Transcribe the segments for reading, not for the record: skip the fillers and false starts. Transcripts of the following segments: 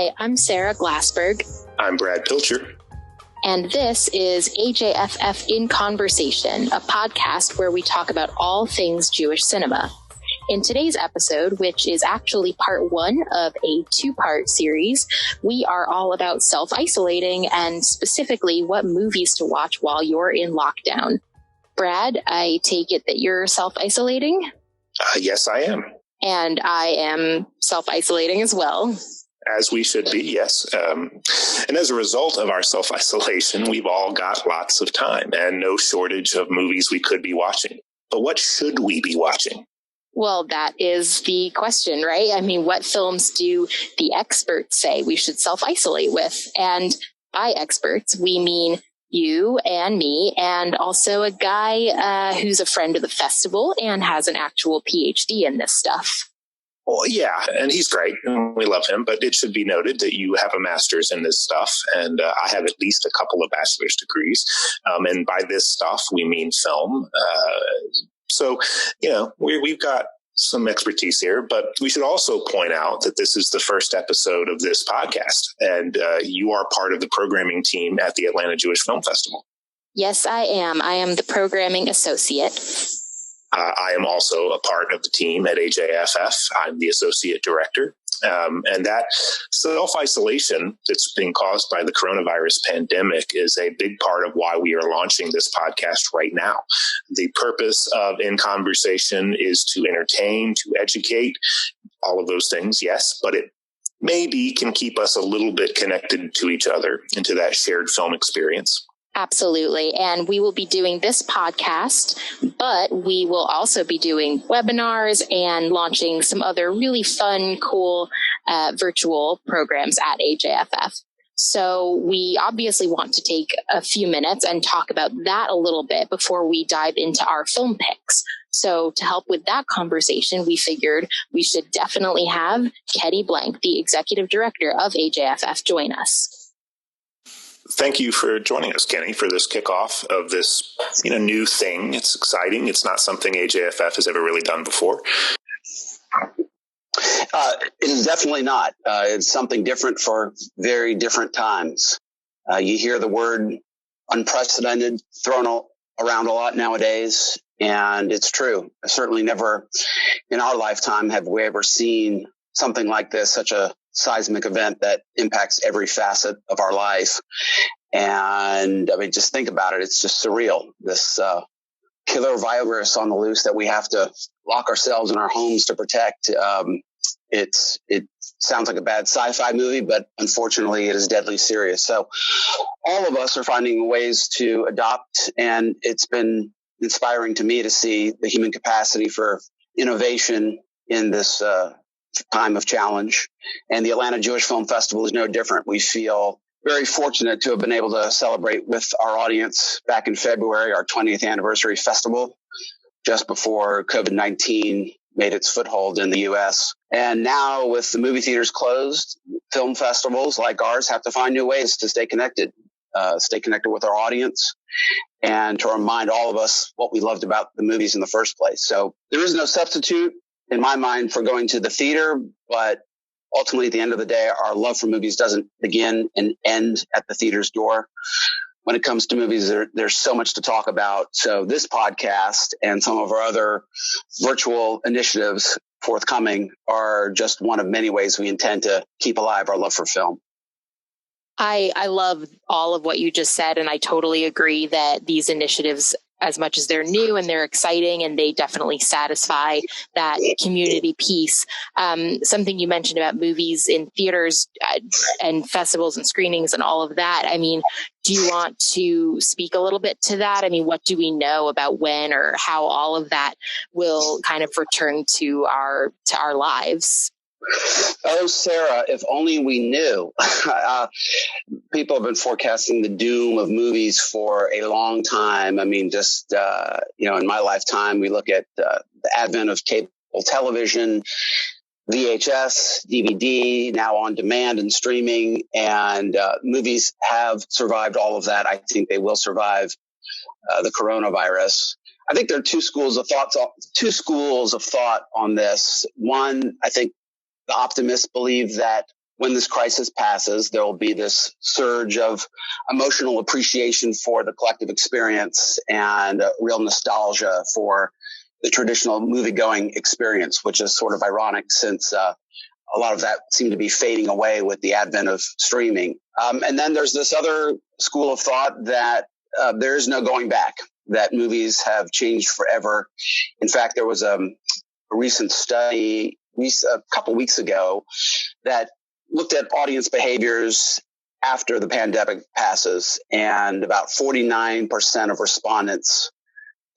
Hi, I'm Sarah Glassberg. I'm Brad Pilcher. And this is AJFF In Conversation, a podcast where we talk about all things Jewish cinema. In today's episode, which is actually part one of a two-part series, we are all about self-isolating and specifically what movies to watch while you're in lockdown. Brad, I take it that you're self-isolating? Yes, I am. And I am self-isolating as well. As we should be, yes. And as a result of our self-isolation, we've all got lots of time and no shortage of movies we could be watching. But what should we be watching? Well, that is the question, right? I mean, what films do the experts say we should self-isolate with? And by experts, we mean you and me, and also a guy who's a friend of the festival and has an actual PhD in this stuff. Well, yeah, and he's great. We love him, but it should be noted that you have a master's in this stuff, and I have at least a couple of bachelor's degrees. And by this stuff, we mean film. So, we've got some expertise here, but we should also point out that this is the first episode of this podcast, and you are part of the programming team at the Atlanta Jewish Film Festival. Yes, I am. I am the programming associate. I am also a part of the team at AJFF. I'm the associate director. And that self-isolation that's being caused by the coronavirus pandemic is a big part of why we are launching this podcast right now. The purpose of In Conversation is to entertain, to educate, all of those things, yes, but it maybe can keep us a little bit connected to each other and to that shared film experience. Absolutely. And we will be doing this podcast, but we will also be doing webinars and launching some other really fun, cool virtual programs at AJFF. So we obviously want to take a few minutes and talk about that a little bit before we dive into our film picks. So to help with that conversation, we figured we should definitely have Kenny Blank, the executive director of AJFF, join us. Thank you for joining us, Kenny, for this kickoff of this new thing. It's exciting. It's not something AJFF has ever really done before. It is definitely not. It's something different for very different times. You hear the word unprecedented thrown around a lot nowadays, and it's true. Certainly never in our lifetime have we ever seen something like this, such a seismic event that impacts every facet of our life. And I mean, just think about it. It's just surreal. This killer virus on the loose that we have to lock ourselves in our homes to protect. It sounds like a bad sci-fi movie, but unfortunately it is deadly serious. So all of us are finding ways to adopt, and it's been inspiring to me to see the human capacity for innovation in this time of challenge. And the Atlanta Jewish Film Festival is no different. We feel very fortunate to have been able to celebrate with our audience back in February, our 20th anniversary festival, just before COVID-19 made its foothold in the U.S. And now with the movie theaters closed, film festivals like ours have to find new ways to stay connected with our audience and to remind all of us what we loved about the movies in the first place. So there is no substitute in my mind for going to the theater, but ultimately at the end of the day, our love for movies doesn't begin and end at the theater's door. When it comes to movies, there's so much to talk about. So this podcast and some of our other virtual initiatives forthcoming are just one of many ways we intend to keep alive our love for film. I love all of what you just said, and I totally agree that these initiatives, as much as they're new and they're exciting and they definitely satisfy that community piece. Something you mentioned about movies in theaters and festivals and screenings and all of that. I mean, do you want to speak a little bit to that? I mean, what do we know about when or how all of that will kind of return to our lives? Oh, Sarah, if only we knew. People have been forecasting the doom of movies for a long time. I mean, just, in my lifetime, we look at the advent of cable television, VHS, DVD, now on demand and streaming, and movies have survived all of that. I think they will survive the coronavirus. I think there are two schools of thought on this. One, I think the optimists believe that when this crisis passes, there will be this surge of emotional appreciation for the collective experience and real nostalgia for the traditional movie-going experience, which is sort of ironic since a lot of that seemed to be fading away with the advent of streaming. And then there's this other school of thought that there is no going back, that movies have changed forever. In fact, there was a recent study a couple weeks ago that looked at audience behaviors after the pandemic passes, and about 49% of respondents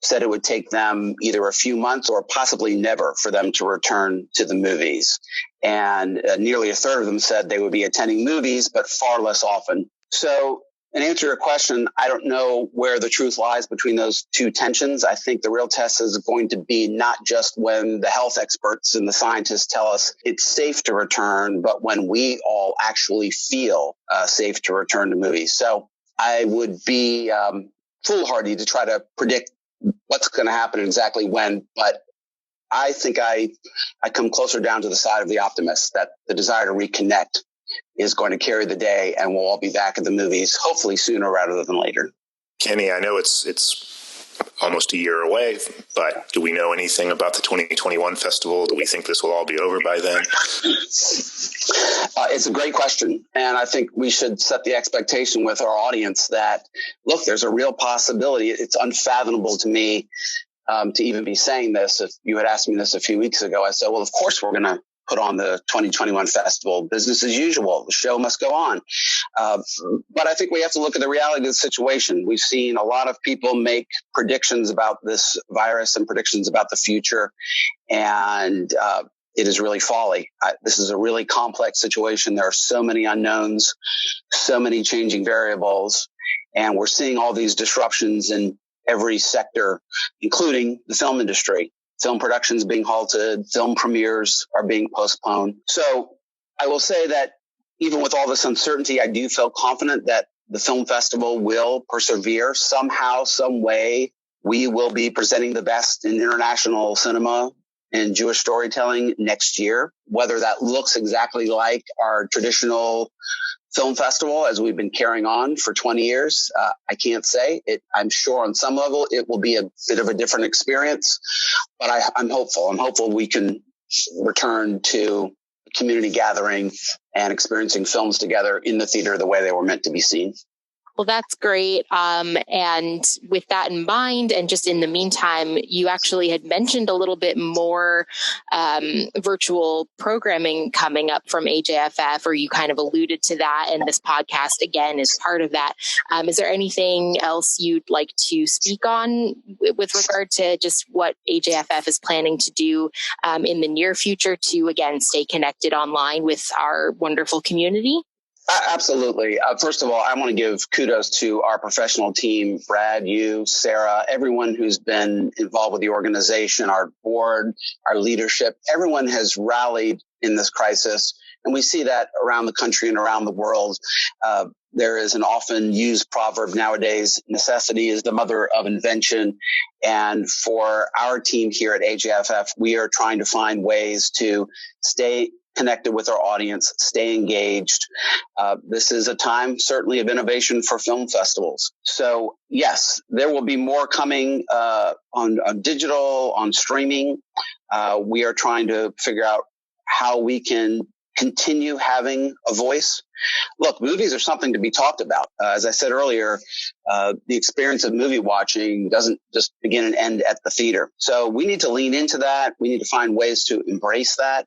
said it would take them either a few months or possibly never for them to return to the movies. And nearly a third of them said they would be attending movies, but far less often. So in answer to your question, I don't know where the truth lies between those two tensions. I think the real test is going to be not just when the health experts and the scientists tell us it's safe to return, but when we all actually feel safe to return to movies. So I would be foolhardy to try to predict what's going to happen and exactly when, but I think I come closer down to the side of the optimist, that the desire to reconnect is going to carry the day, and we'll all be back at the movies, hopefully sooner rather than later. Kenny, I know it's almost a year away, but do we know anything about the 2021 festival? Do we think this will all be over by then? It's a great question. And I think we should set the expectation with our audience that, look, there's a real possibility. It's unfathomable to me to even be saying this. If you had asked me this a few weeks ago, I said, well, of course we're going to put on the 2021 festival. Business as usual. The show must go on. But I think we have to look at the reality of the situation. We've seen a lot of people make predictions about this virus and predictions about the future. And it is really folly. This is a really complex situation. There are so many unknowns, so many changing variables, and we're seeing all these disruptions in every sector, including the film industry. Film productions being halted, film premieres are being postponed. So I will say that even with all this uncertainty, I do feel confident that the film festival will persevere somehow, some way. We will be presenting the best in international cinema and Jewish storytelling next year. Whether that looks exactly like our traditional film festival as we've been carrying on for 20 years, I can't say. I'm sure on some level it will be a bit of a different experience, but I'm hopeful. I'm hopeful we can return to community gathering and experiencing films together in the theater the way they were meant to be seen. Well, that's great. And with that in mind, and just in the meantime, you actually had mentioned a little bit more virtual programming coming up from AJFF, or you kind of alluded to that, and this podcast, again, is part of that. Is there anything else you'd like to speak on with regard to just what AJFF is planning to do in the near future to, again, stay connected online with our wonderful community? Absolutely. First of all, I want to give kudos to our professional team, Brad, you, Sarah, everyone who's been involved with the organization, our board, our leadership. Everyone has rallied in this crisis, and we see that around the country and around the world. There is an often used proverb nowadays, necessity is the mother of invention. And for our team here at AJFF, we are trying to find ways to stay connected with our audience, stay engaged. This is a time certainly of innovation for film festivals. So yes, there will be more coming on digital, on streaming. We are trying to figure out how we can continue having a voice. Look, movies are something to be talked about. As I said earlier, the experience of movie watching doesn't just begin and end at the theater. So we need to lean into that. We need to find ways to embrace that,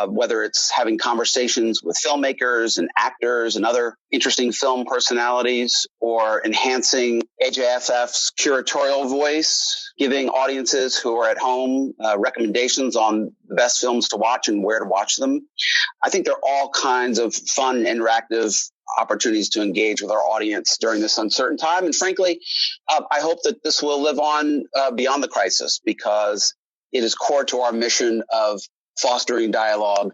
whether it's having conversations with filmmakers and actors and other interesting film personalities, or enhancing AJFF's curatorial voice, giving audiences who are at home recommendations on the best films to watch and where to watch them. I think there are all kinds of fun, interactive opportunities to engage with our audience during this uncertain time. And frankly, I hope that this will live on beyond the crisis, because it is core to our mission of fostering dialogue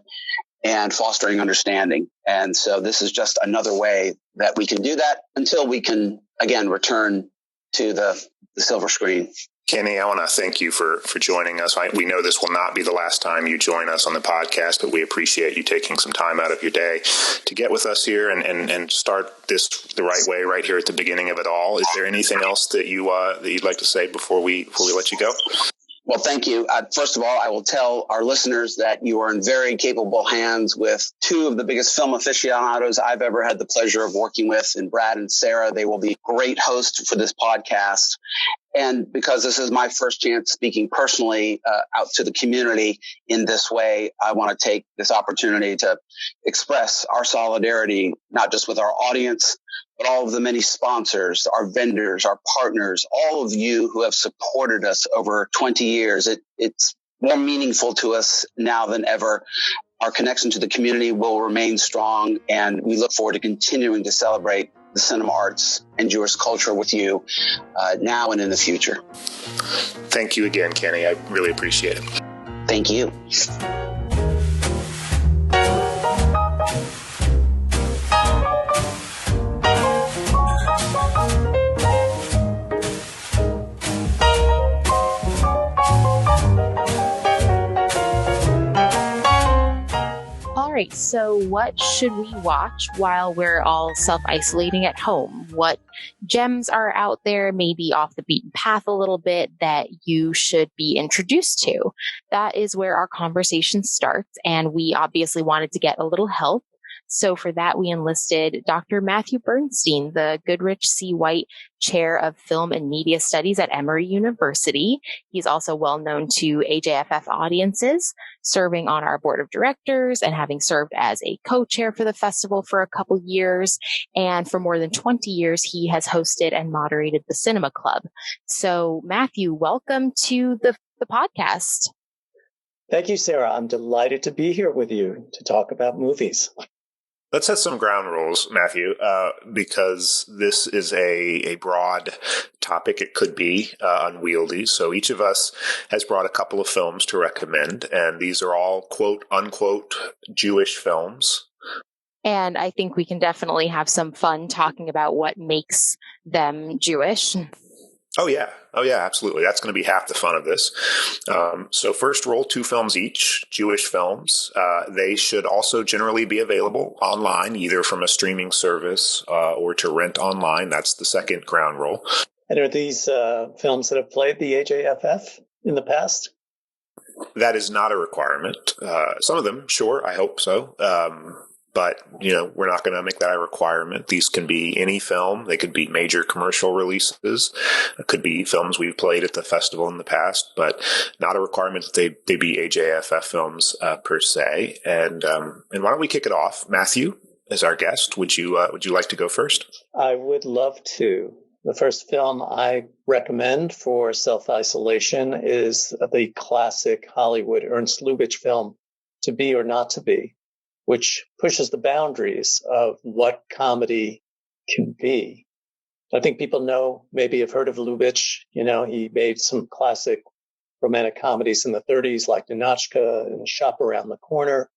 and fostering understanding. And so this is just another way that we can do that until we can, again, return to the silver screen. Kenny, I want to thank you for joining us. We know this will not be the last time you join us on the podcast, but we appreciate you taking some time out of your day to get with us here and start this the right way, right here at the beginning of it all. Is there anything else that you'd like to say before we let you go? Well, thank you. First of all, I will tell our listeners that you are in very capable hands with two of the biggest film aficionados I've ever had the pleasure of working with, in Brad and Sara. They will be great hosts for this podcast. And because this is my first chance speaking personally out to the community in this way, I want to take this opportunity to express our solidarity, not just with our audience, but all of the many sponsors, our vendors, our partners, all of you who have supported us over 20 years. It's more meaningful to us now than ever. Our connection to the community will remain strong, and we look forward to continuing to celebrate the cinema arts and Jewish culture with you now and in the future. Thank you again, Kenny. I really appreciate it. Thank you. All right, so what should we watch while we're all self-isolating at home? What gems are out there, maybe off the beaten path a little bit, that you should be introduced to? That is where our conversation starts, and we obviously wanted to get a little help. So for that, we enlisted Dr. Matthew Bernstein, the Goodrich C. White Chair of Film and Media Studies at Emory University. He's also well known to AJFF audiences, serving on our board of directors and having served as a co-chair for the festival for a couple years. And for more than 20 years, he has hosted and moderated the Cinema Club. So Matthew, welcome to the podcast. Thank you, Sara. I'm delighted to be here with you to talk about movies. Let's set some ground rules, Matthew, because this is a broad topic. It could be unwieldy. So each of us has brought a couple of films to recommend, and these are all quote unquote Jewish films. And I think we can definitely have some fun talking about what makes them Jewish. Oh, yeah, absolutely. That's going to be half the fun of this. So first, roll 2 films each, Jewish films. They should also generally be available online, either from a streaming service or to rent online. That's the second ground rule. And are these films that have played the AJFF in the past? That is not a requirement. Some of them, sure, I hope so. But, we're not going to make that a requirement. These can be any film. They could be major commercial releases. It could be films we've played at the festival in the past, but not a requirement that they be AJFF films per se. And why don't we kick it off? Matthew, as our guest, would you like to go first? I would love to. The first film I recommend for self-isolation is the classic Hollywood Ernst Lubitsch film, To Be or Not to Be, which pushes the boundaries of what comedy can be. I think people maybe have heard of Lubitsch. He made some classic romantic comedies in the 30s, like Ninotchka and Shop Around the Corner.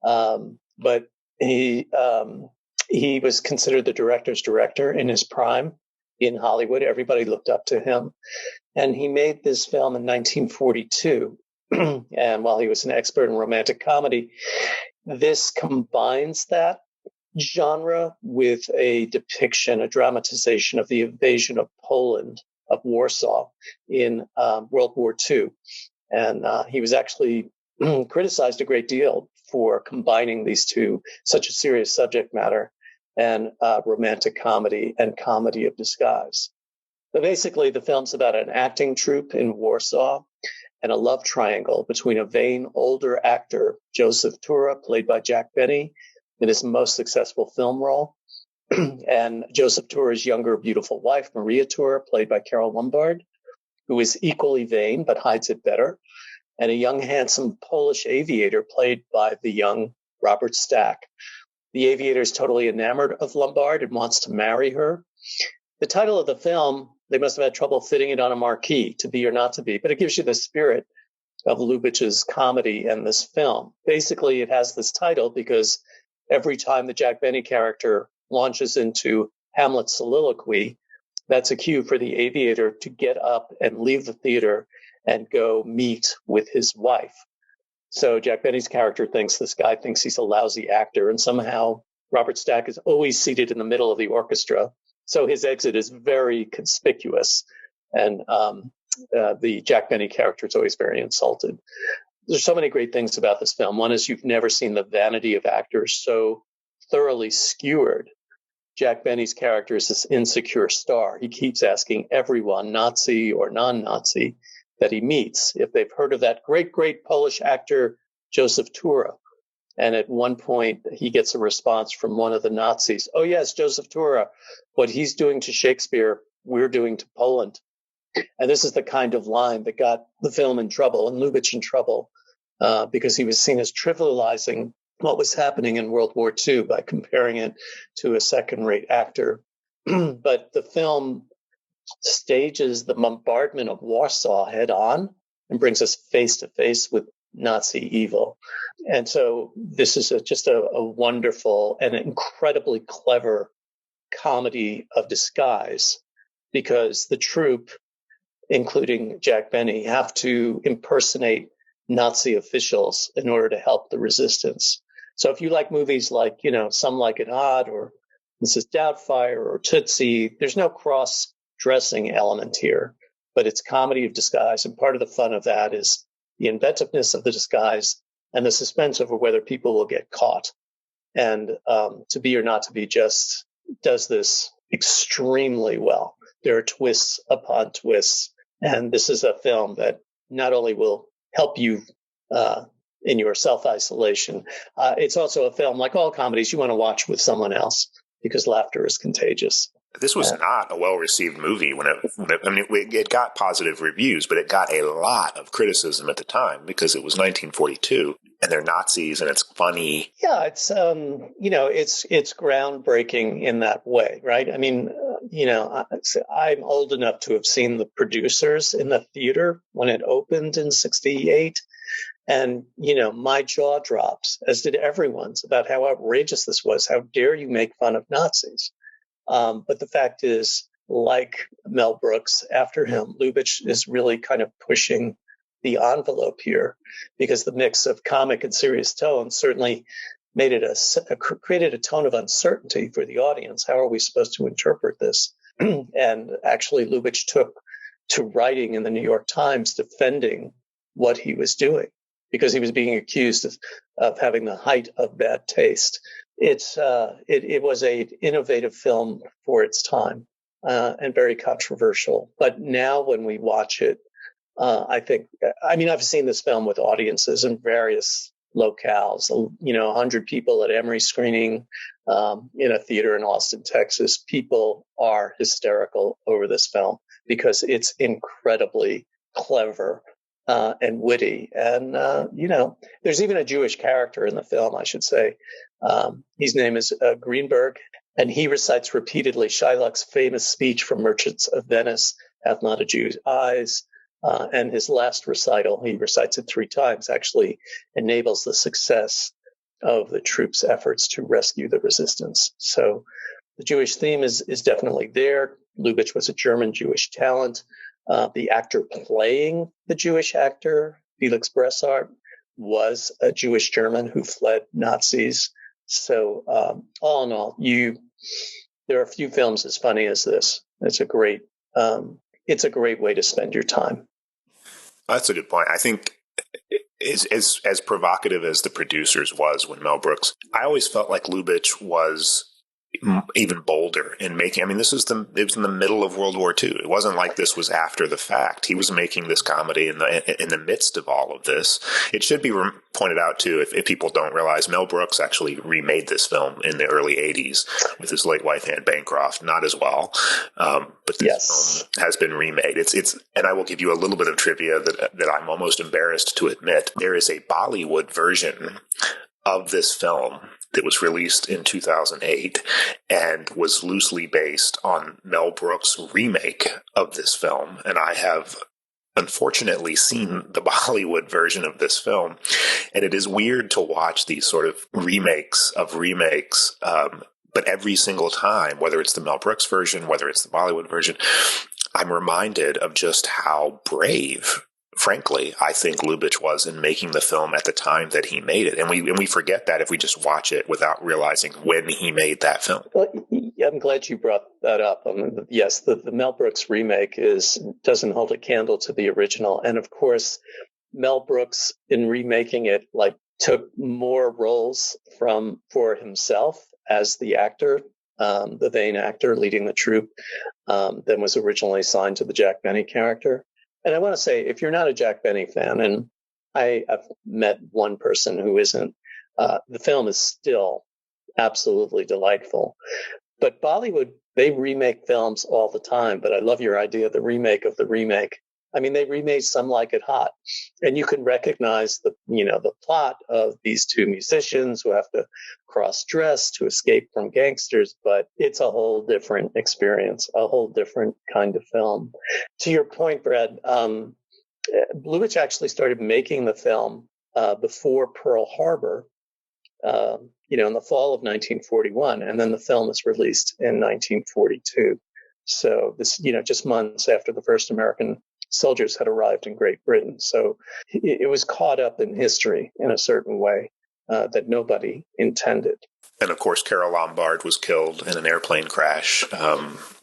But he was considered the director's director in his prime in Hollywood. Everybody looked up to him. And he made this film in 1942. And while he was an expert in romantic comedy, this combines that genre with a depiction, a dramatization of the invasion of Poland, of Warsaw in World War II. And he was actually criticized a great deal for combining these two, such a serious subject matter, and romantic comedy and comedy of disguise. But basically, the film's about an acting troupe in Warsaw and a love triangle between a vain older actor, Joseph Tura, played by Jack Benny, in his most successful film role, and Joseph Tura's younger, beautiful wife, Maria Tura, played by Carol Lombard, who is equally vain but hides it better, and a young, handsome Polish aviator played by the young Robert Stack. The aviator is totally enamored of Lombard and wants to marry her. The title of the film, they must have had trouble fitting it on a marquee, To Be or Not to Be, but it gives you the spirit of Lubitsch's comedy and this film. Basically, it has this title because every time the Jack Benny character launches into Hamlet's soliloquy, that's a cue for the aviator to get up and leave the theater and go meet with his wife. So Jack Benny's character thinks this guy thinks he's a lousy actor, and somehow Robert Stack is always seated in the middle of the orchestra. So his exit is very conspicuous, and the Jack Benny character is always very insulted. There's so many great things about this film. One is you've never seen the vanity of actors so thoroughly skewered. Jack Benny's character is this insecure star. He keeps asking everyone, Nazi or non-Nazi, that he meets if they've heard of that great, great Polish actor, Joseph Tura. And at one point, he gets a response from one of the Nazis. Oh, yes, Joseph Tura. What he's doing to Shakespeare, we're doing to Poland. And this is the kind of line that got the film in trouble and Lubitsch in trouble because he was seen as trivializing what was happening in World War II by comparing it to a second-rate actor. But the film stages the bombardment of Warsaw head on and brings us face to face with Nazi evil. And so this is just a wonderful and incredibly clever comedy of disguise because the troupe, including Jack Benny, have to impersonate Nazi officials in order to help the resistance. So if you like movies like, Some Like It Hot or Mrs. Doubtfire or Tootsie, there's no cross-dressing element here, but it's comedy of disguise. And part of the fun of that is the inventiveness of the disguise and the suspense over whether people will get caught. And To Be or Not to Be just does this extremely well. There are twists upon twists. And this is a film that not only will help you in your self-isolation, it's also a film, like all comedies, you want to watch with someone else because laughter is contagious. This was not a well-received movie it got positive reviews, but it got a lot of criticism at the time because it was 1942 and they're Nazis and it's funny. Yeah, it's it's groundbreaking in that way, right? I mean, I'm old enough to have seen The Producers in the theater when it opened in '68. And, my jaw drops, as did everyone's, about how outrageous this was. How dare you make fun of Nazis? But the fact is, like Mel Brooks after him, Lubitsch is really kind of pushing the envelope here because the mix of comic and serious tone certainly made it created a tone of uncertainty for the audience. How are we supposed to interpret this? And actually, Lubitsch took to writing in the New York Times defending what he was doing because he was being accused of having the height of bad taste. It was an innovative film for its time and very controversial. But now when we watch it, I've seen this film with audiences in various locales, 100 people at Emory screening in a theater in Austin, Texas. People are hysterical over this film because it's incredibly clever and witty. And, there's even a Jewish character in the film, I should say. His name is Greenberg, and he recites repeatedly Shylock's famous speech from Merchants of Venice, "Hath not a Jew's eyes." And his last recital, he recites it 3 times, actually enables the success of the troops' efforts to rescue the resistance. So the Jewish theme is definitely there. Lubitsch was a German Jewish talent. The actor playing the Jewish actor, Felix Bressart, was a Jewish German who fled Nazis. So all in all, there are few films as funny as this. It's a great way to spend your time. That's a good point. I think as provocative as The Producers was when Mel Brooks, I always felt like Lubitsch was even bolder in making. It was in the middle of World War II. It wasn't like this was after the fact. He was making this comedy in the midst of all of this. It should be pointed out too, if people don't realize, Mel Brooks actually remade this film in the early '80s with his late wife Anne Bancroft. Not as well, but this film has been remade. It's and I will give you a little bit of trivia that I'm almost embarrassed to admit. There is a Bollywood version of this film that was released in 2008 and was loosely based on Mel Brooks' remake of this film. And I have unfortunately seen the Bollywood version of this film. And it is weird to watch these sort of remakes of remakes But every single time, whether it's the Mel Brooks version, whether it's the Bollywood version, I'm reminded of just how brave, frankly, I think Lubitsch was in making the film at the time that he made it. And we forget that if we just watch it without realizing when he made that film. Well, I'm glad you brought that up. Yes, the Mel Brooks remake doesn't hold a candle to the original. And of course, Mel Brooks, in remaking it, took more roles for himself as the actor, the Vane actor leading the troupe, than was originally assigned to the Jack Benny character. And I want to say, if you're not a Jack Benny fan, and I have met one person who isn't, the film is still absolutely delightful. But Bollywood, they remake films all the time. But I love your idea, the remake of the remake. I mean, they remade Some Like It Hot, and you can recognize the plot of these two musicians who have to cross-dress to escape from gangsters, but it's a whole different experience, a whole different kind of film. To your point, Brad, Lubitsch actually started making the film before Pearl Harbor, in the fall of 1941, and then the film was released in 1942. So this, just months after the first American soldiers had arrived in Great Britain. So it was caught up in history in a certain way that nobody intended. And of course, Carole Lombard was killed in an airplane crash,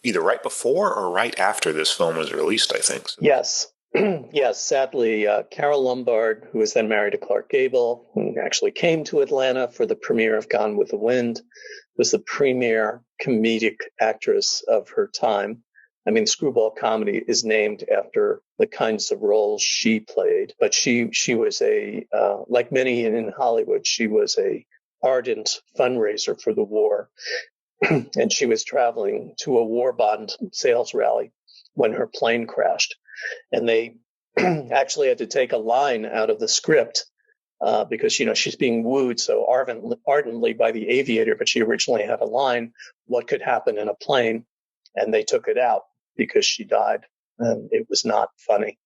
either right before or right after this film was released, I think. So. Yes. Yes, sadly, Carole Lombard, who was then married to Clark Gable, who actually came to Atlanta for the premiere of Gone with the Wind, was the premier comedic actress of her time. I mean, screwball comedy is named after the kinds of roles she played, but she was like many in Hollywood, she was a ardent fundraiser for the war. And she was traveling to a war bond sales rally when her plane crashed. And they actually had to take a line out of the script because, she's being wooed so ardently by the aviator, but she originally had a line, what could happen in a plane? And they took it out because she died. And it was not funny.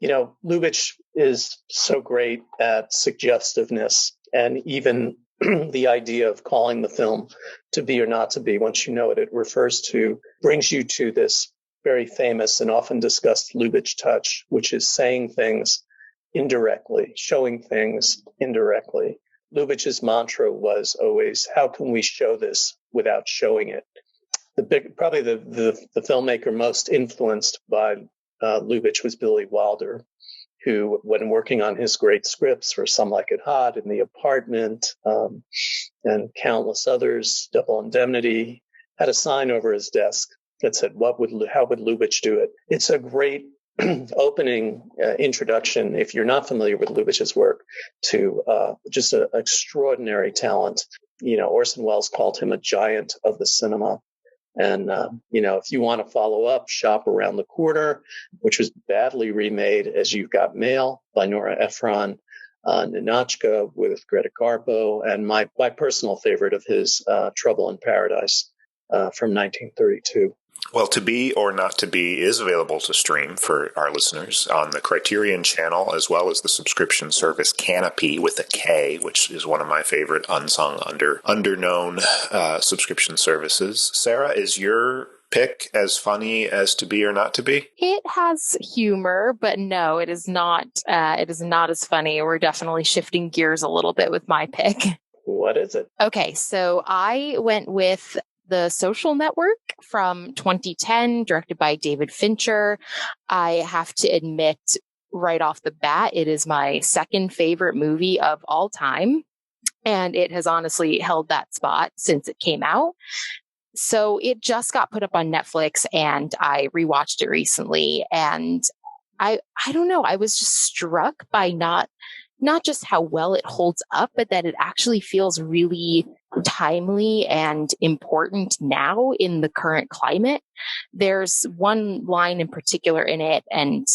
Lubitsch is so great at suggestiveness, and even the idea of calling the film To Be or Not to Be, once you know it, brings you to this very famous and often discussed Lubitsch touch, which is saying things indirectly, showing things indirectly. Lubitsch's mantra was always, how can we show this without showing it? Probably the filmmaker most influenced by Lubitsch was Billy Wilder, who, when working on his great scripts for Some Like It Hot, In the Apartment, and countless others, Double Indemnity, had a sign over his desk that said, how would Lubitsch do it? It's a great opening introduction, if you're not familiar with Lubitsch's work, to just an extraordinary talent. Orson Welles called him a giant of the cinema. And, if you want to follow up, Shop Around the Corner, which was badly remade as You've Got Mail by Nora Ephron, Ninotchka with Greta Garbo, and my personal favorite of his, Trouble in Paradise from 1932. Well, To Be or Not to Be is available to stream for our listeners on the Criterion channel, as well as the subscription service Canopy with a K, which is one of my favorite unsung, underknown subscription services. Sarah, is your pick as funny as To Be or Not to Be? It has humor, but no, it is not. It is not as funny. We're definitely shifting gears a little bit with my pick. What is it? Okay, so I went with The Social Network from 2010, directed by David Fincher. I have to admit right off the bat, it is my second favorite movie of all time. And it has honestly held that spot since it came out. So it just got put up on Netflix and I rewatched it recently. And I don't know, I was just struck by not just how well it holds up, but that it actually feels really timely and important now in the current climate. There's one line in particular in it, and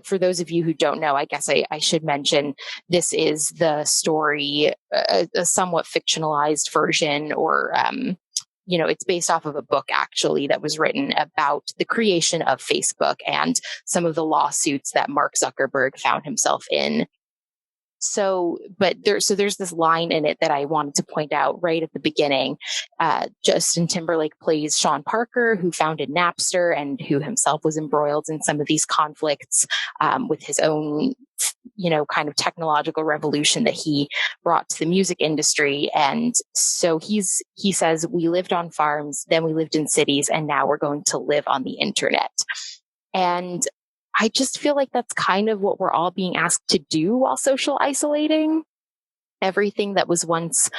for those of you who don't know, I guess I should mention this is the story, a somewhat fictionalized version, or it's based off of a book actually that was written about the creation of Facebook and some of the lawsuits that Mark Zuckerberg found himself in. There's this line in it that I wanted to point out right at the beginning. Justin Timberlake plays Sean Parker, who founded Napster and who himself was embroiled in some of these conflicts with his own, kind of technological revolution that he brought to the music industry. And so he says, we lived on farms, then we lived in cities, and now we're going to live on the internet. And I just feel like that's kind of what we're all being asked to do while social isolating. Everything that was once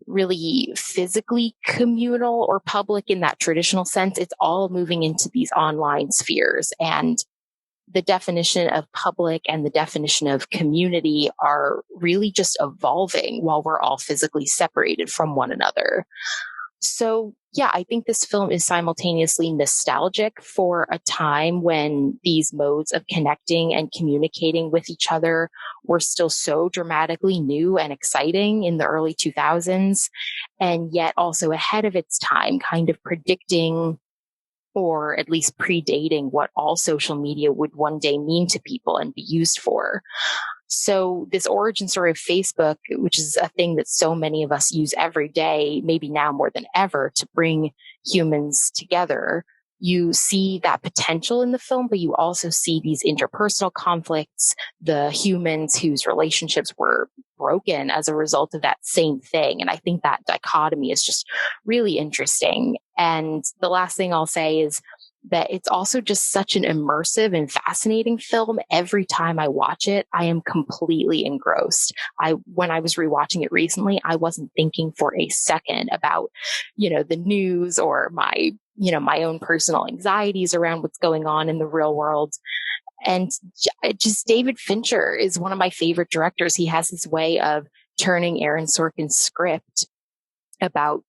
really physically communal or public in that traditional sense, it's all moving into these online spheres. And the definition of public and the definition of community are really just evolving while we're all physically separated from one another. So, yeah, I think this film is simultaneously nostalgic for a time when these modes of connecting and communicating with each other were still so dramatically new and exciting in the early 2000s, and yet also ahead of its time, kind of predicting or at least predating what all social media would one day mean to people and be used for. So this origin story of Facebook, which is a thing that so many of us use every day, maybe now more than ever, to bring humans together, you see that potential in the film, but you also see these interpersonal conflicts, the humans whose relationships were broken as a result of that same thing. And I think that dichotomy is just really interesting. And the last thing I'll say is that it's also just such an immersive and fascinating film. Every time I watch it, I am completely engrossed. When I was rewatching it recently, I wasn't thinking for a second about, the news or my own personal anxieties around what's going on in the real world. And just David Fincher is one of my favorite directors. He has this way of turning Aaron Sorkin's script about,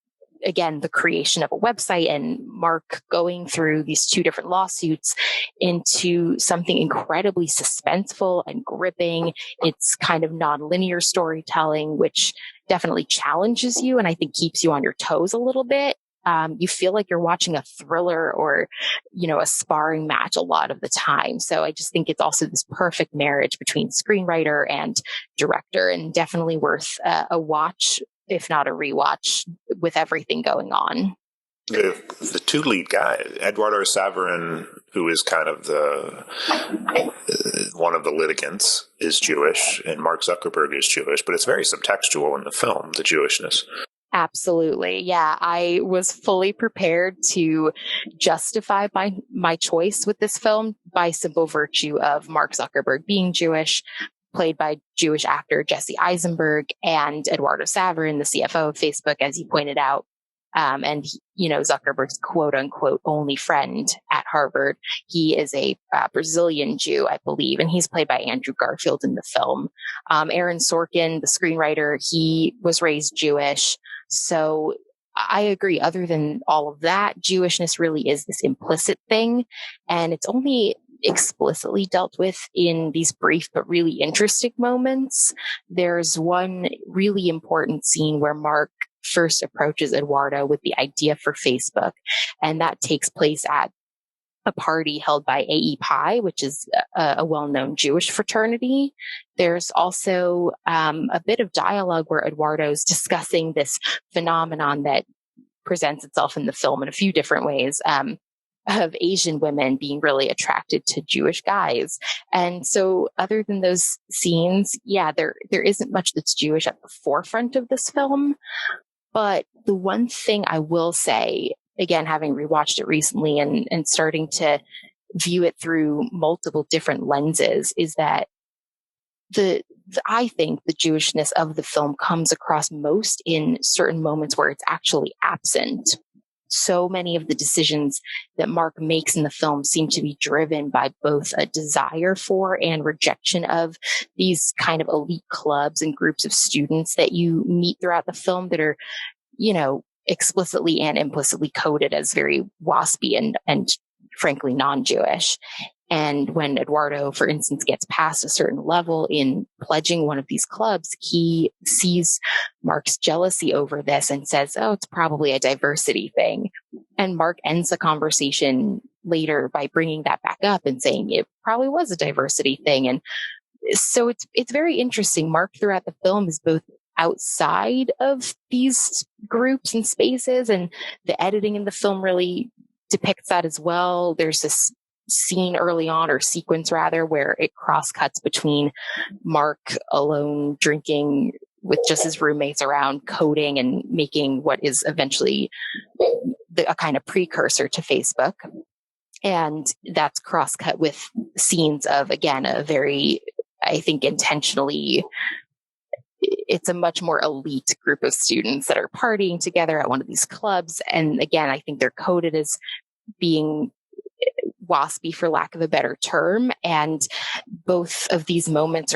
again, the creation of a website and Mark going through these two different lawsuits into something incredibly suspenseful and gripping. It's kind of nonlinear storytelling, which definitely challenges you and I think keeps you on your toes a little bit. You feel like you're watching a thriller or, a sparring match a lot of the time. So I just think it's also this perfect marriage between screenwriter and director, and definitely worth a watch, if not a rewatch, with everything going on. The two lead guys, Eduardo Saverin, who is kind of one of the litigants, is Jewish, and Mark Zuckerberg is Jewish, but it's very subtextual in the film, the Jewishness. Absolutely. Yeah, I was fully prepared to justify my choice with this film by simple virtue of Mark Zuckerberg being Jewish, played by Jewish actor Jesse Eisenberg, and Eduardo Saverin, the CFO of Facebook, as you pointed out. And, Zuckerberg's quote unquote only friend at Harvard. He is a Brazilian Jew, I believe, and he's played by Andrew Garfield in the film. Aaron Sorkin, the screenwriter, he was raised Jewish. So I agree. Other than all of that, Jewishness really is this implicit thing. And it's only explicitly dealt with in these brief but really interesting moments. There's one really important scene where Mark first approaches Eduardo with the idea for Facebook, and that takes place at a party held by AE Pi, which is a well-known Jewish fraternity. There's also a bit of dialogue where Eduardo's discussing this phenomenon that presents itself in the film in a few different ways, of Asian women being really attracted to Jewish guys. And so other than those scenes, yeah, there isn't much that's Jewish at the forefront of this film. But the one thing I will say, again, having rewatched it recently and starting to view it through multiple different lenses, is that I think the Jewishness of the film comes across most in certain moments where it's actually absent. So many of the decisions that Mark makes in the film seem to be driven by both a desire for and rejection of these kind of elite clubs and groups of students that you meet throughout the film that are, explicitly and implicitly coded as very waspy and frankly non-Jewish. And when Eduardo, for instance, gets past a certain level in pledging one of these clubs, he sees Mark's jealousy over this and says, oh, it's probably a diversity thing. And Mark ends the conversation later by bringing that back up and saying it probably was a diversity thing. And so it's very interesting. Mark throughout the film is both outside of these groups and spaces, and the editing in the film really depicts that as well. There's this scene early on, or sequence rather, where it cross cuts between Mark alone drinking with just his roommates around, coding and making what is eventually a kind of precursor to Facebook. And that's cross cut with scenes of, again, a very, I think, intentionally, it's a much more elite group of students that are partying together at one of these clubs. And again, I think they're coded as being waspy, for lack of a better term. And both of these moments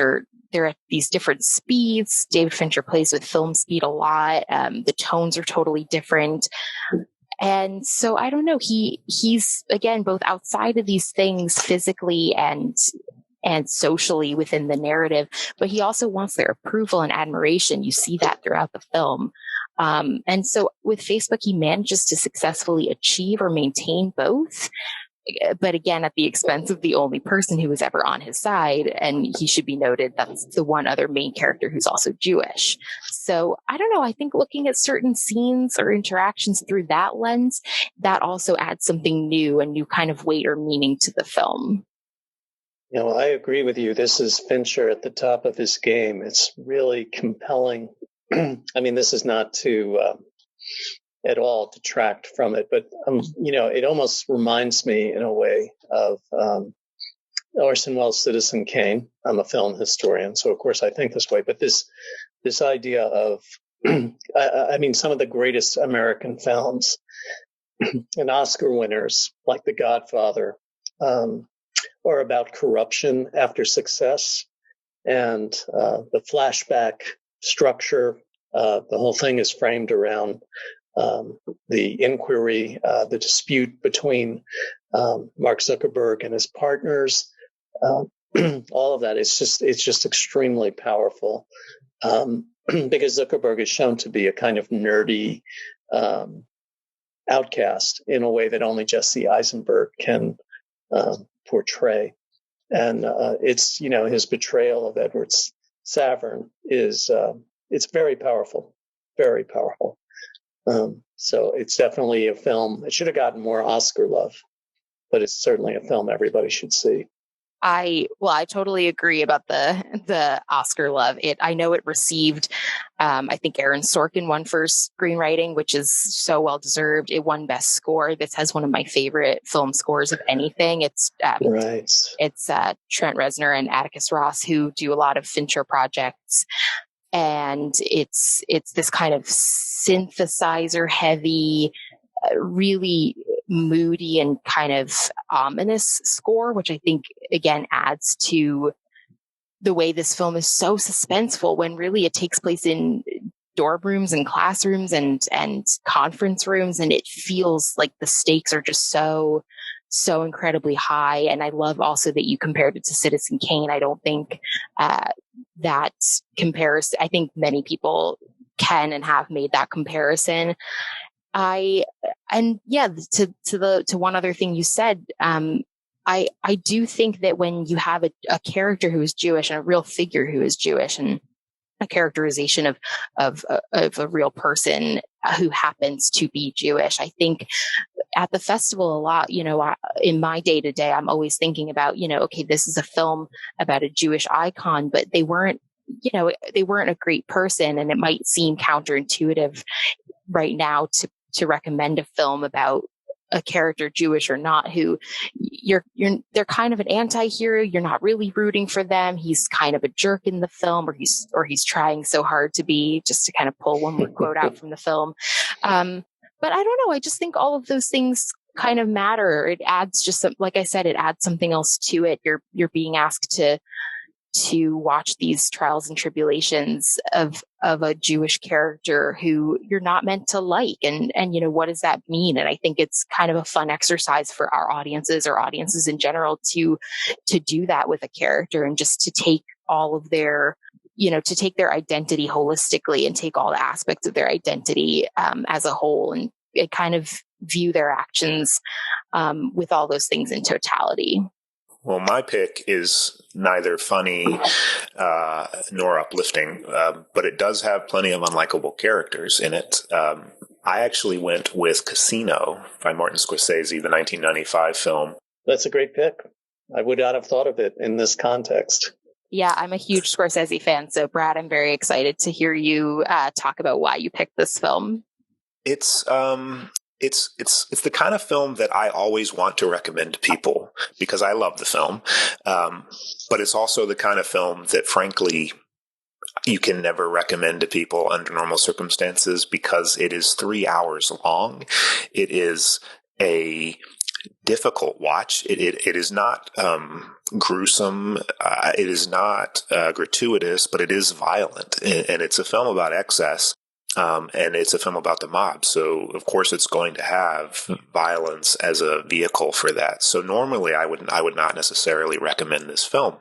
they're at these different speeds. David Fincher plays with film speed a lot. The tones are totally different. And so I don't know, he's again, both outside of these things physically and socially within the narrative, but he also wants their approval and admiration. You see that throughout the film. And so with Facebook, he manages to successfully achieve or maintain both, but again, at the expense of the only person who was ever on his side. And he should be noted, that's the one other main character who's also Jewish. So I don't know, I think looking at certain scenes or interactions through that lens, that also adds something new, a new kind of weight or meaning to the film. I agree with you. This is Fincher at the top of his game. It's really compelling. I mean, this is not to at all detract from it, but it almost reminds me in a way of Orson Welles' Citizen Kane. I'm a film historian, so of course I think this way. But this idea of, I mean, some of the greatest American films and Oscar winners, like The Godfather, or about corruption after success, and the flashback structure. The whole thing is framed around the inquiry, the dispute between Mark Zuckerberg and his partners. All of that is just extremely powerful, because Zuckerberg is shown to be a kind of nerdy outcast in a way that only Jesse Eisenberg can portray. And it's, his betrayal of Edward Savern is, it's very powerful, very powerful. So it's definitely a film. It should have gotten more Oscar love, but it's certainly a film everybody should see. I totally agree about the Oscar love. I know it received, I think Aaron Sorkin won for screenwriting, which is so well deserved. It won Best Score. This has one of my favorite film scores of anything. It's right. It's Trent Reznor and Atticus Ross, who do a lot of Fincher projects, and it's this kind of synthesizer heavy, really moody and kind of ominous score, which I think again adds to the way this film is so suspenseful, when really it takes place in dorm rooms and classrooms and conference rooms, and it feels like the stakes are just so incredibly high. And I love also that you compared it to Citizen Kane. I don't think that comparison, I think many people can and have made that comparison. To one other thing you said, I do think that when you have a character who is Jewish and a real figure who is Jewish, and a characterization of a real person who happens to be Jewish, I think at the festival a lot, in my day to day, I'm always thinking about, okay, this is a film about a Jewish icon, but they weren't a great person. And it might seem counterintuitive right now to recommend a film about a character, Jewish or not, who they're kind of an anti-hero. You're not really rooting for them. He's kind of a jerk in the film, or he's trying so hard to be, just to kind of pull one more quote out from the film. But I don't know. I just think all of those things kind of matter. It adds like I said, it adds something else to it. You're being asked to watch these trials and tribulations of a Jewish character who you're not meant to like. And what does that mean? And I think it's kind of a fun exercise for our audiences, or audiences in general, to do that with a character, and just to take all of their, to take their identity holistically, and take all the aspects of their identity as a whole, and kind of view their actions with all those things in totality. Well, my pick is neither funny nor uplifting, but it does have plenty of unlikable characters in it. I actually went with Casino by Martin Scorsese, the 1995 film. That's a great pick. I would not have thought of it in this context. Yeah, I'm a huge Scorsese fan. So, Brad, I'm very excited to hear you talk about why you picked this film. It's the kind of film that I always want to recommend to people because I love the film. But it's also the kind of film that, frankly, you can never recommend to people under normal circumstances because it is 3 hours long. It is a difficult watch. It is not gruesome. It is not gratuitous, but it is violent. And it's a film about excess. And it's a film about the mob. So, of course, it's going to have violence as a vehicle for that. So normally I would not necessarily recommend this film.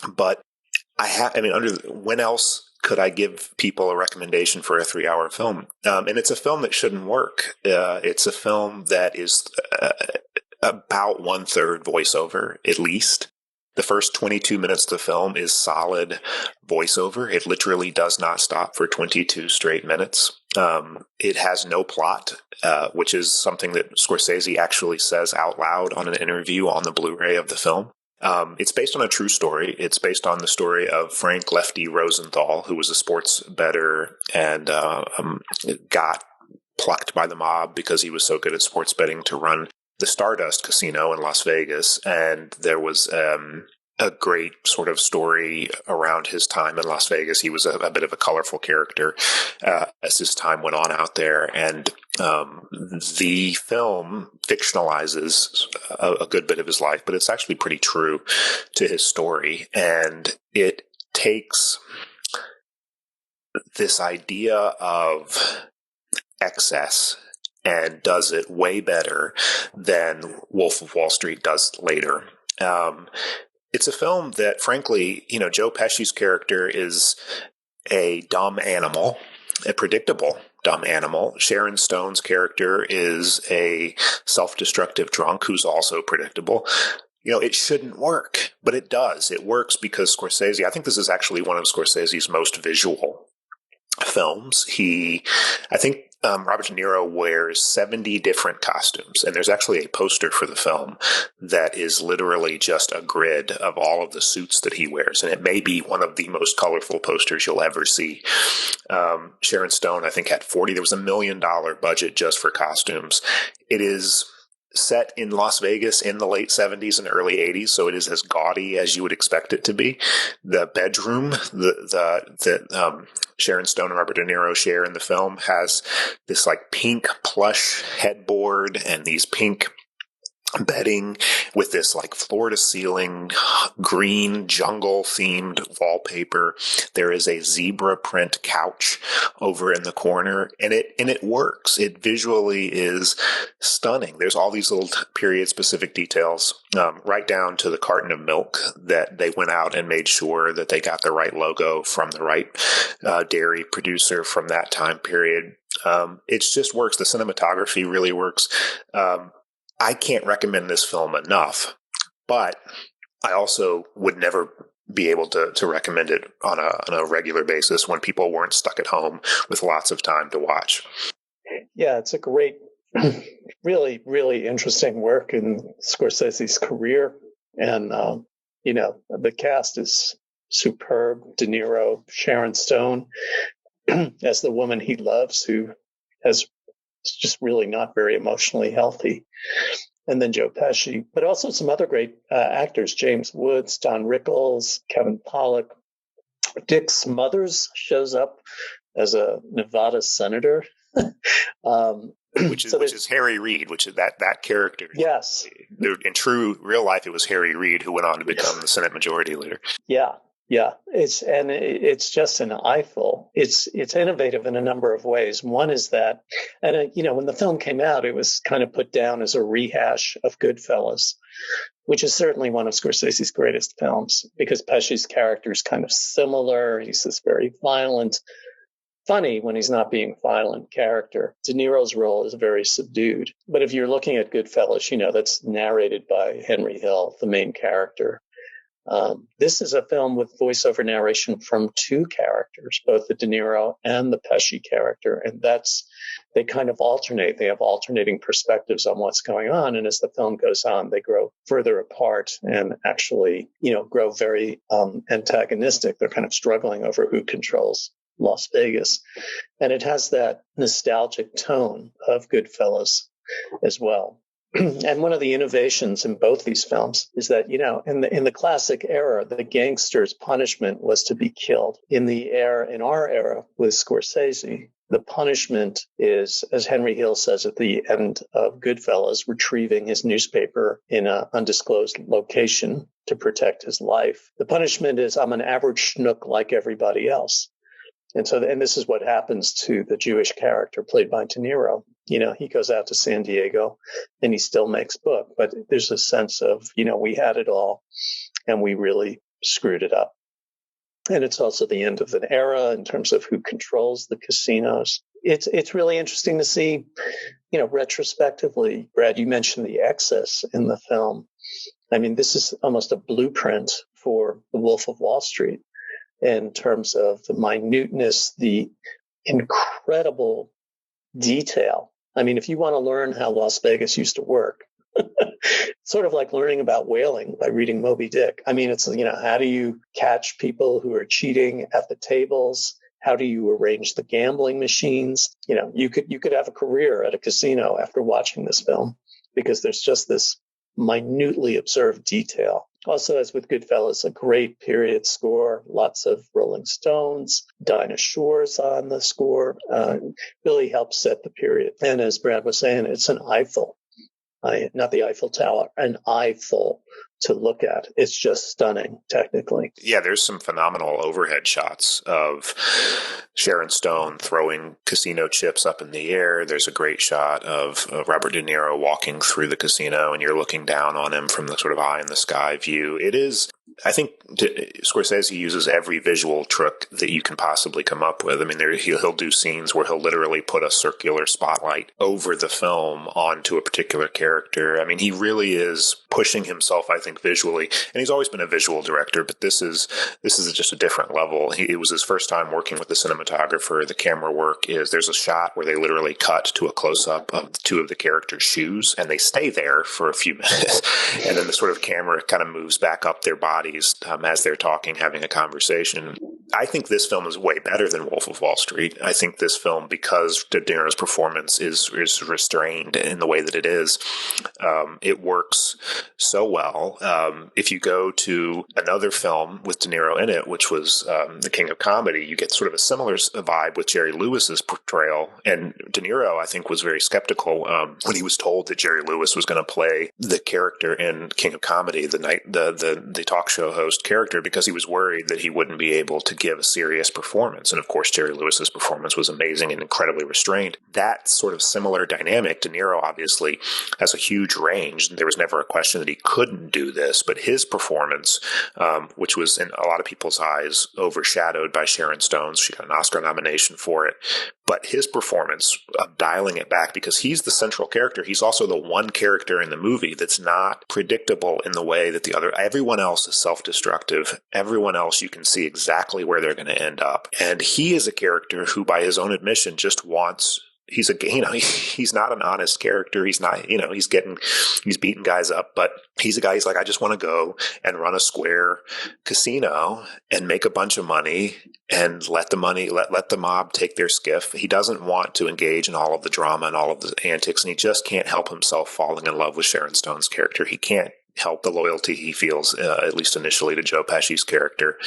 But when else could I give people a recommendation for a 3-hour film? And it's a film that shouldn't work. It's a film that is about 1/3 voiceover, at least. The first 22 minutes of the film is solid voiceover. It literally does not stop for 22 straight minutes. It has no plot, which is something that Scorsese actually says out loud on an interview on the Blu-ray of the film. It's based on a true story. It's based on the story of Frank Lefty Rosenthal, who was a sports bettor and got plucked by the mob because he was so good at sports betting to run the Stardust Casino in Las Vegas. And there was a great sort of story around his time in Las Vegas. He was a bit of a colorful character as his time went on out there. And the film fictionalizes a good bit of his life, but it's actually pretty true to his story. And it takes this idea of excess and does it way better than Wolf of Wall Street does later. It's a film that, frankly, Joe Pesci's character is a dumb animal, a predictable dumb animal. Sharon Stone's character is a self-destructive drunk who's also predictable. It shouldn't work, but it does. It works because Scorsese, I think this is actually one of Scorsese's most visual films. I think Robert De Niro wears 70 different costumes, and there's actually a poster for the film that is literally just a grid of all of the suits that he wears, and it may be one of the most colorful posters you'll ever see. Sharon Stone, I think, had 40. There was $1 million budget just for costumes. It is set in Las Vegas in the late 70s and early 80s, so it is as gaudy as you would expect it to be. The bedroom, the Sharon Stone and Robert De Niro share in the film has this like pink plush headboard and these pink bedding with this like floor to ceiling green jungle themed wallpaper. There is a zebra print couch over in the corner, and it works. It visually is stunning. There's all these little period specific details, right down to the carton of milk that they went out and made sure that they got the right logo from the right dairy producer from that time period. It just works. The cinematography really works. I can't recommend this film enough, but I also would never be able to recommend it on a regular basis when people weren't stuck at home with lots of time to watch. Yeah, it's a great, really, really interesting work in Scorsese's career. And, the cast is superb. De Niro, Sharon Stone as the woman he loves, who is just really not very emotionally healthy. And then Joe Pesci, but also some other great actors, James Woods, Don Rickles, Kevin Pollak. Dick Smothers shows up as a Nevada senator. Which is Harry Reid, which is that character. Yes. In true real life, it was Harry Reid who went on to become the Senate Majority Leader. Yeah. It's just an eyeful. It's innovative in a number of ways. One is that, and when the film came out, it was kind of put down as a rehash of Goodfellas, which is certainly one of Scorsese's greatest films because Pesci's character is kind of similar. He's this very violent funny when he's not being a violent character. De Niro's role is very subdued. But if you're looking at Goodfellas, that's narrated by Henry Hill, the main character. This is a film with voiceover narration from two characters, both the De Niro and the Pesci character. And they kind of alternate. They have alternating perspectives on what's going on. And as the film goes on, they grow further apart and actually, grow very antagonistic. They're kind of struggling over who controls Las Vegas. And it has that nostalgic tone of Goodfellas as well. And one of the innovations in both these films is that, in the classic era, the gangster's punishment was to be killed. In our era with Scorsese, the punishment is, as Henry Hill says at the end of Goodfellas, retrieving his newspaper in an undisclosed location to protect his life. The punishment is, I'm an average schnook like everybody else. And this is what happens to the Jewish character played by De Niro. He goes out to San Diego and he still makes book, but there's a sense of, we had it all and we really screwed it up. And it's also the end of an era in terms of who controls the casinos. It's really interesting to see, retrospectively, Brad, you mentioned the excess in the film. I mean, this is almost a blueprint for The Wolf of Wall Street in terms of the minuteness, the incredible detail. I mean, if you want to learn how Las Vegas used to work, sort of like learning about whaling by reading Moby Dick. I mean, it's, how do you catch people who are cheating at the tables? How do you arrange the gambling machines? You could have a career at a casino after watching this film because there's just this minutely observed detail. Also, as with Goodfellas, a great period score, lots of Rolling Stones, Dinah Shore's on the score, really helps set the period. And as Brad was saying, it's an eyeful, not the Eiffel Tower, an eyeful to look at. It's just stunning, technically. Yeah, there's some phenomenal overhead shots of Sharon Stone throwing casino chips up in the air. There's a great shot of Robert De Niro walking through the casino, and you're looking down on him from the sort of eye in the sky view. It is, I think Scorsese uses every visual trick that you can possibly come up with. I mean, he'll do scenes where he'll literally put a circular spotlight over the film onto a particular character. I mean, he really is pushing himself, I think, visually. And he's always been a visual director, but this is just a different level. It was his first time working with the cinematographer. The camera work is, there's a shot where they literally cut to a close-up of two of the characters' shoes, and they stay there for a few minutes. And then the sort of camera kind of moves back up their bodies as they're talking, having a conversation. I think this film is way better than Wolf of Wall Street. I think this film, because De Niro's performance is restrained in the way that it is, it works so well. If you go to another film with De Niro in it, which was The King of Comedy, you get sort of a similar vibe with Jerry Lewis's portrayal. And De Niro, I think, was very skeptical when he was told that Jerry Lewis was going to play the character in King of Comedy, the talk show host character, because he was worried that he wouldn't be able to give a serious performance. And of course, Jerry Lewis's performance was amazing and incredibly restrained. That sort of similar dynamic, De Niro obviously has a huge range. There was never a question that he couldn't do this, but his performance, which was in a lot of people's eyes overshadowed by Sharon Stone's, she got an Oscar nomination for it, but his performance of dialing it back, because he's the central character, he's also the one character in the movie that's not predictable in the way that everyone else is self-destructive. Everyone else, you can see exactly where they're going to end up. And he is a character who, by his own admission, just wants, he's not an honest character. He's not, he's beating guys up, but he's a guy, he's like, I just want to go and run a square casino and make a bunch of money and let the mob take their skiff. He doesn't want to engage in all of the drama and all of the antics, and he just can't help himself falling in love with Sharon Stone's character. He can't help the loyalty he feels, at least initially, to Joe Pesci's character.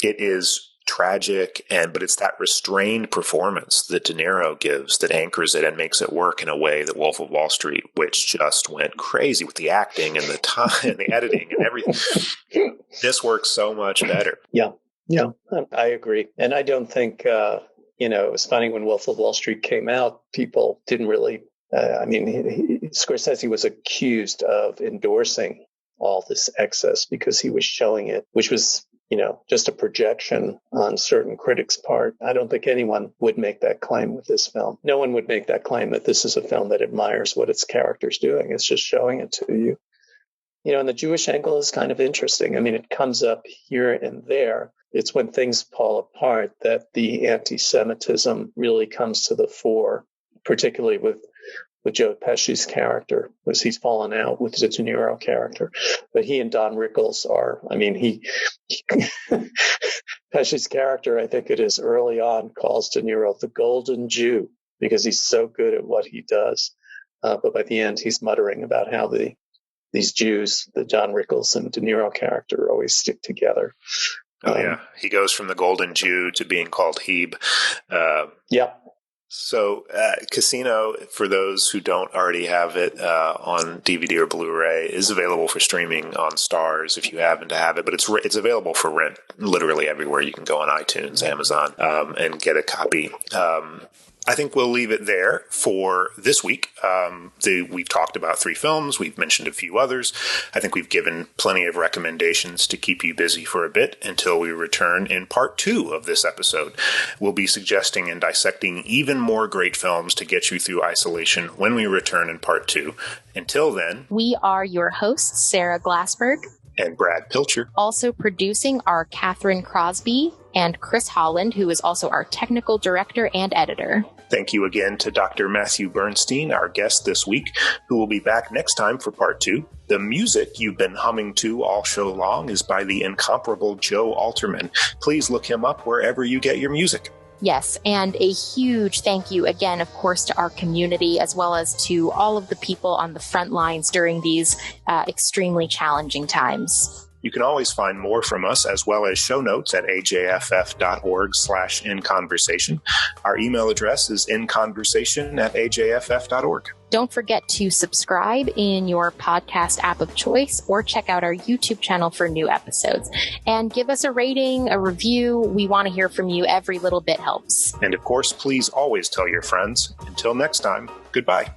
It is tragic, but it's that restrained performance that De Niro gives that anchors it and makes it work in a way that Wolf of Wall Street, which just went crazy with the acting and the time and the editing and everything. This works so much better. Yeah, I agree. And I don't think, it was funny when Wolf of Wall Street came out, people didn't really, Scorsese was accused of endorsing all this excess because he was showing it, which was just a projection on certain critics' part. I don't think anyone would make that claim with this film. No one would make that claim that this is a film that admires what its character's doing. It's just showing it to you. And the Jewish angle is kind of interesting. I mean, it comes up here and there. It's when things fall apart that the anti-Semitism really comes to the fore, particularly with Joe Pesci's character, because he's fallen out with the De Niro character. But he and Don Rickles are, Pesci's character, I think it is early on, calls De Niro the Golden Jew because he's so good at what he does. But by the end, he's muttering about how these Jews, the John Rickles and De Niro character, always stick together. He goes from the Golden Jew to being called Hebe. Yeah. So Casino, for those who don't already have it on DVD or Blu-ray, is available for streaming on Starz if you happen to have it. But it's available for rent literally everywhere. You can go on iTunes, Amazon, and get a copy. I think we'll leave it there for this week. We've talked about 3 films. We've mentioned a few others. I think we've given plenty of recommendations to keep you busy for a bit until we return in part 2 of this episode. We'll be suggesting and dissecting even more great films to get you through isolation when we return in part 2. Until then, we are your hosts, Sarah Glassberg and Brad Pilcher. Also producing are Catherine Crosby and Chris Holland, who is also our technical director and editor. Thank you again to Dr. Matthew Bernstein, our guest this week, who will be back next time for part 2. The music you've been humming to all show long is by the incomparable Joe Alterman. Please look him up wherever you get your music. Yes, and a huge thank you again, of course, to our community, as well as to all of the people on the front lines during these extremely challenging times. You can always find more from us, as well as show notes at ajff.org/inconversation. Our email address is inconversation@ajff.org. Don't forget to subscribe in your podcast app of choice or check out our YouTube channel for new episodes. And give us a rating, a review. We want to hear from you. Every little bit helps. And of course, please always tell your friends. Until next time, goodbye.